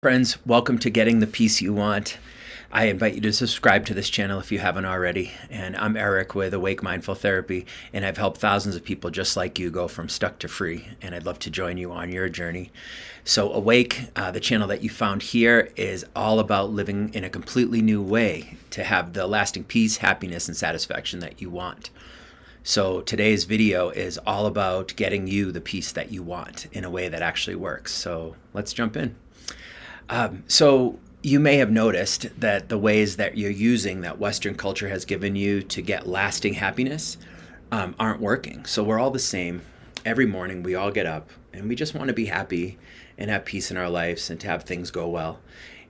Friends, welcome to Getting the Peace You Want. I invite you to subscribe to this channel if you haven't already. And I'm Eric with Awake Mindful Therapy, and I've helped thousands of people just like you go from stuck to free. And I'd love to join you on your journey. So Awake, the channel that you found here, is all about living in a completely new way to have the lasting peace, happiness, and satisfaction that you want. So today's video is all about getting you the peace that you want in a way that actually works. So let's jump in. So you may have noticed that the ways that you're using that Western culture has given you to get lasting happiness aren't working. So we're all the same. Every morning we all get up and we just want to be happy and have peace in our lives and to have things go well.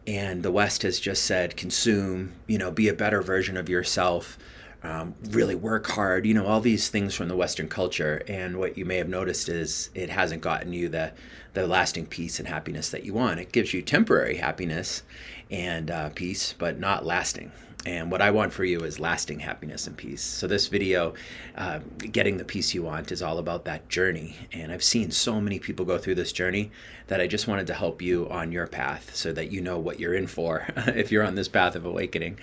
And the West has just said, consume, be a better version of yourself, really work hard, all these things from the Western culture. And what you may have noticed is it hasn't gotten you the lasting peace and happiness that you want. It gives you temporary happiness and peace, but not lasting. And what I want for you is lasting happiness and peace. So this video, Getting the Peace You Want, is all about that journey. And I've seen so many people go through this journey that I just wanted to help you on your path so that you know what you're in for if you're on this path of awakening.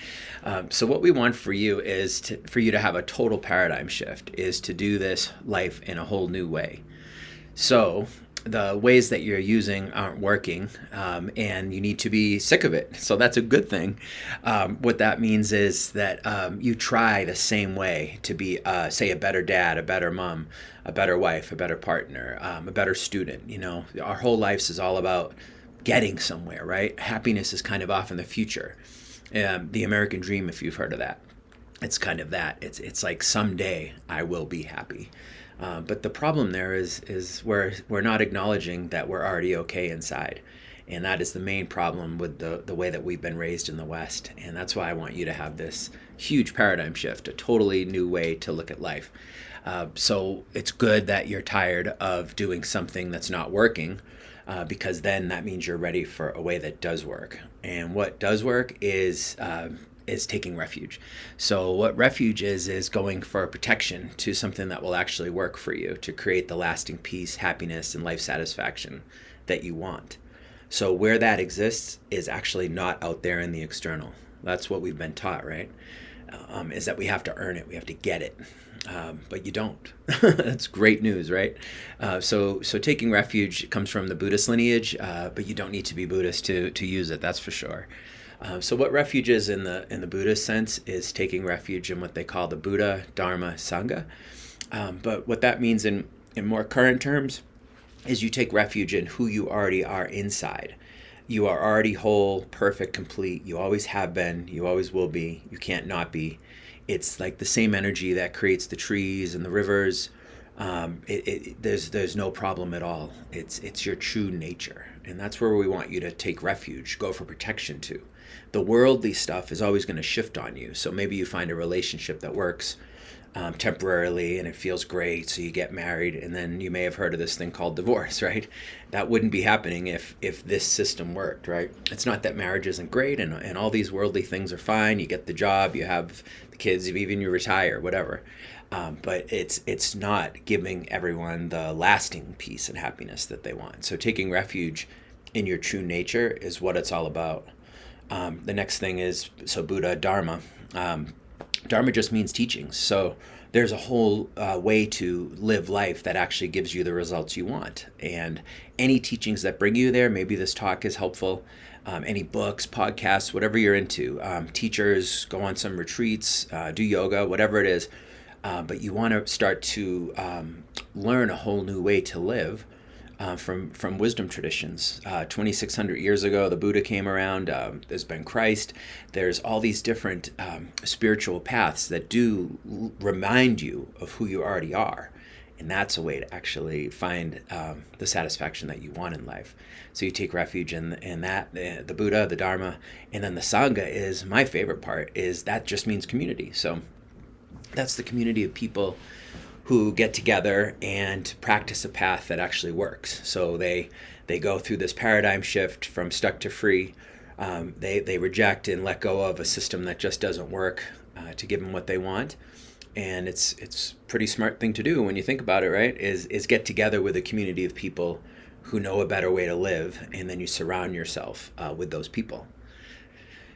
So what we want for you is for you to have a total paradigm shift, is to do this life in a whole new way. So the ways that you're using aren't working, and you need to be sick of it. So that's a good thing. What that means is that you try the same way to be, say, a better dad, a better mom, a better wife, a better partner, a better student. Our whole lives is all about getting somewhere, right? Happiness is kind of off in the future. The American dream, if you've heard of that, it's kind of that. It's like someday I will be happy. But the problem there is we're not acknowledging that we're already okay inside. And that is the main problem with the way that we've been raised in the West. And that's why I want you to have this huge paradigm shift, a totally new way to look at life. So it's good that you're tired of doing something that's not working, because then that means you're ready for a way that does work. And what does work is taking refuge. So what refuge is going for protection to something that will actually work for you to create the lasting peace, happiness, and life satisfaction that you want. So where that exists is actually not out there in the external. That's what we've been taught, right? Is that we have to earn it, we have to get it. But you don't. That's great news, right? So taking refuge comes from the Buddhist lineage, but you don't need to be Buddhist to use it, that's for sure. So what refuge is in the Buddhist sense is taking refuge in what they call the Buddha, Dharma, Sangha. But what that means in more current terms is you take refuge in who you already are inside. You are already whole, perfect, complete. You always have been. You always will be. You can't not be. It's like the same energy that creates the trees and the rivers. There's no problem at all. It's your true nature. And that's where we want you to take refuge, go for protection to. The worldly stuff is always going to shift on you. So maybe you find a relationship that works temporarily and it feels great, so you get married, and then you may have heard of this thing called divorce, right? That wouldn't be happening if this system worked, right? It's not that marriage isn't great and all these worldly things are fine. You get the job, you have the kids, even you retire, whatever. But it's not giving everyone the lasting peace and happiness that they want. So taking refuge in your true nature is what it's all about. The next thing is, so Buddha, Dharma. Dharma just means teachings. So there's a whole way to live life that actually gives you the results you want. And any teachings that bring you there, maybe this talk is helpful. Any books, podcasts, whatever you're into. Teachers, go on some retreats, do yoga, whatever it is. But you want to start to learn a whole new way to live from wisdom traditions. 2,600 years ago, the Buddha came around. There's been Christ. There's all these different spiritual paths that do remind you of who you already are. And that's a way to actually find the satisfaction that you want in life. So you take refuge in that, the Buddha, the Dharma, and then the Sangha is my favorite part, is that just means community. So that's the community of people who get together and practice a path that actually works. So they go through this paradigm shift from stuck to free. They reject and let go of a system that just doesn't work to give them what they want. And it's pretty smart thing to do when you think about it, right? Is get together with a community of people who know a better way to live, and then you surround yourself with those people.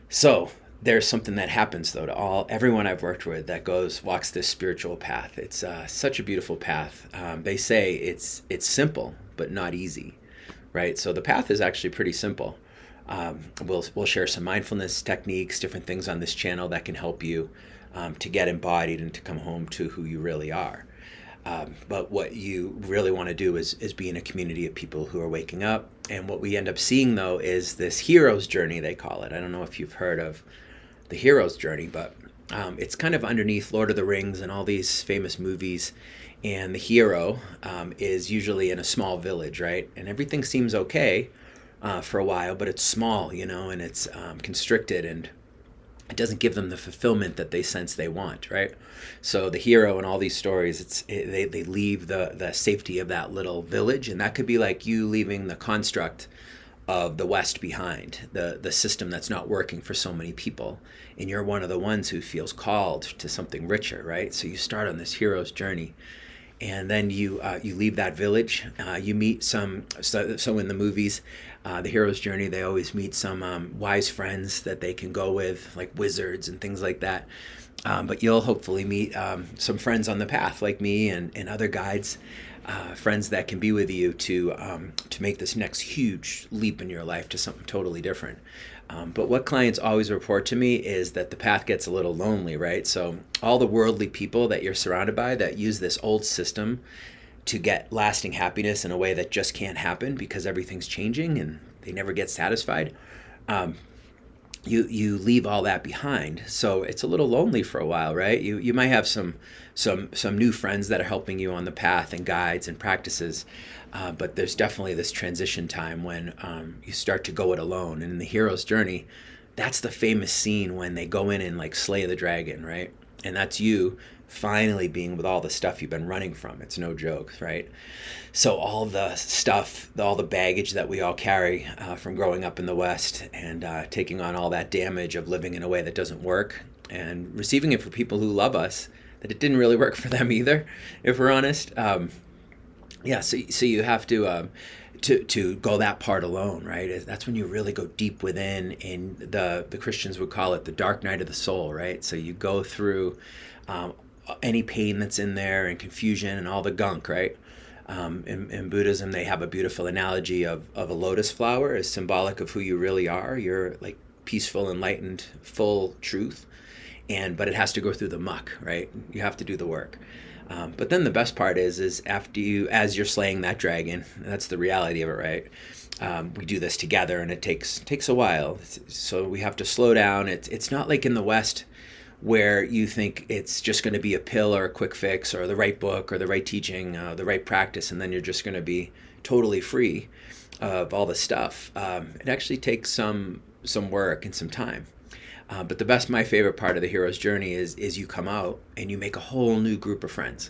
So there's something that happens though to everyone I've worked with that walks this spiritual path. It's such a beautiful path. They say it's simple but not easy, right? So the path is actually pretty simple. We'll share some mindfulness techniques, different things on this channel that can help you to get embodied and to come home to who you really are. But what you really want to do is be in a community of people who are waking up. And what we end up seeing, though, is this hero's journey, they call it. I don't know if you've heard of the hero's journey, but it's kind of underneath Lord of the Rings and all these famous movies. And the hero is usually in a small village, right? And everything seems okay for a while, but it's small, and it's constricted, and it doesn't give them the fulfillment that they sense they want, right? So the hero in all these stories, they leave the safety of that little village, and that could be like you leaving the construct of the West behind, the system that's not working for so many people, and you're one of the ones who feels called to something richer, right? So you start on this hero's journey, and then you leave that village. You meet so in the movies, the hero's journey, they always meet some wise friends that they can go with, like wizards and things like that. But you'll hopefully meet some friends on the path, like me and other guides, friends that can be with you to make this next huge leap in your life to something totally different. But what clients always report to me is that the path gets a little lonely, right? So all the worldly people that you're surrounded by that use this old system to get lasting happiness in a way that just can't happen because everything's changing and they never get satisfied. You leave all that behind, so it's a little lonely for a while, right? You might have some new friends that are helping you on the path and guides and practices, but there's definitely this transition time when you start to go it alone. And in the hero's journey, that's the famous scene when they go in and like slay the dragon, right? And that's you finally being with all the stuff you've been running from. It's no joke, right? So all the stuff, all the baggage that we all carry from growing up in the West and taking on all that damage of living in a way that doesn't work and receiving it for people who love us, that it didn't really work for them either, if we're honest. So you have to go that part alone, right? That's when you really go deep within, and the Christians would call it the dark night of the soul, right? So you go through any pain that's in there and confusion and all the gunk, right? In Buddhism, they have a beautiful analogy of a lotus flower as symbolic of who you really are. You're like peaceful, enlightened, full truth, but it has to go through the muck, right? You have to do the work. But then the best part is as you're slaying that dragon, that's the reality of it, right? We do this together, and it takes a while. So we have to slow down. It's not like in the West where you think it's just going to be a pill or a quick fix or the right book or the right teaching, the right practice, and then you're just going to be totally free of all the stuff. It actually takes some work and some time. But my favorite part of the hero's journey is you come out and you make a whole new group of friends.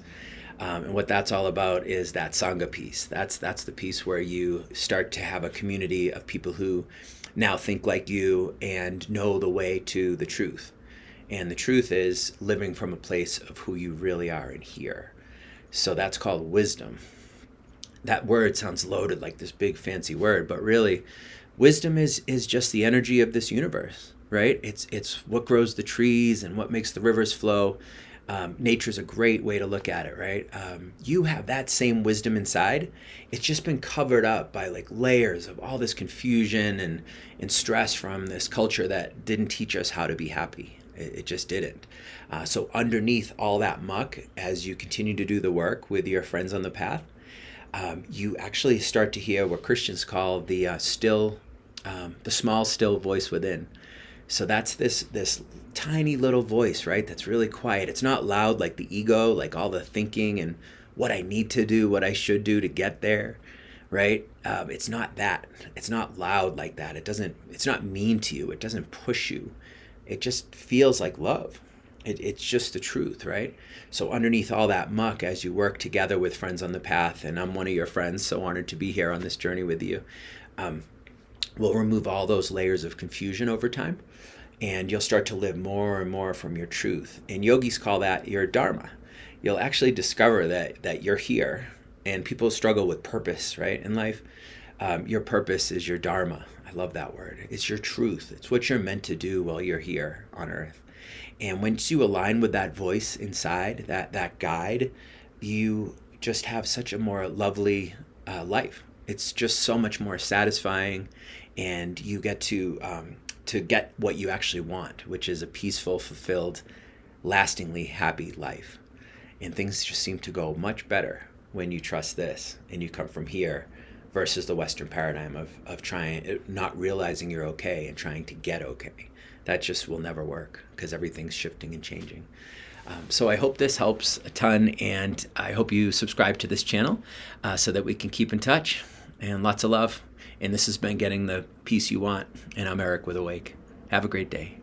And what that's all about is that Sangha piece. That's the piece where you start to have a community of people who now think like you and know the way to the truth. And the truth is living from a place of who you really are in here. So that's called wisdom. That word sounds loaded, like this big fancy word, but really wisdom is just the energy of this universe, right? It's what grows the trees and what makes the rivers flow. Nature's a great way to look at it, right? You have that same wisdom inside. It's just been covered up by like layers of all this confusion and stress from this culture that didn't teach us how to be happy. It just didn't. So underneath all that muck, as you continue to do the work with your friends on the path, you actually start to hear what Christians call the small, still voice within. So that's this tiny little voice, right? That's really quiet. It's not loud like the ego, like all the thinking and what I need to do, what I should do to get there, right? It's not that. It's not loud like that. It's not mean to you. It doesn't push you. It just feels like love. It's just the truth, right? So underneath all that muck, as you work together with friends on the path, and I'm one of your friends, so honored to be here on this journey with you, we'll remove all those layers of confusion over time, and you'll start to live more and more from your truth. And yogis call that your dharma. You'll actually discover that you're here, And people struggle with purpose, right, in life. Your purpose is your dharma. I love that word. It's your truth. It's what you're meant to do while you're here on earth. And once you align with that voice inside, that guide, you just have such a more lovely life. It's just so much more satisfying, and you get to get what you actually want, which is a peaceful, fulfilled, lastingly happy life. And things just seem to go much better when you trust this and you come from here versus the Western paradigm of trying, not realizing you're okay and trying to get okay. That just will never work because everything's shifting and changing. So I hope this helps a ton, and I hope you subscribe to this channel so that we can keep in touch. And lots of love. And this has been Getting the Peace You Want. And I'm Eric with Awake. Have a great day.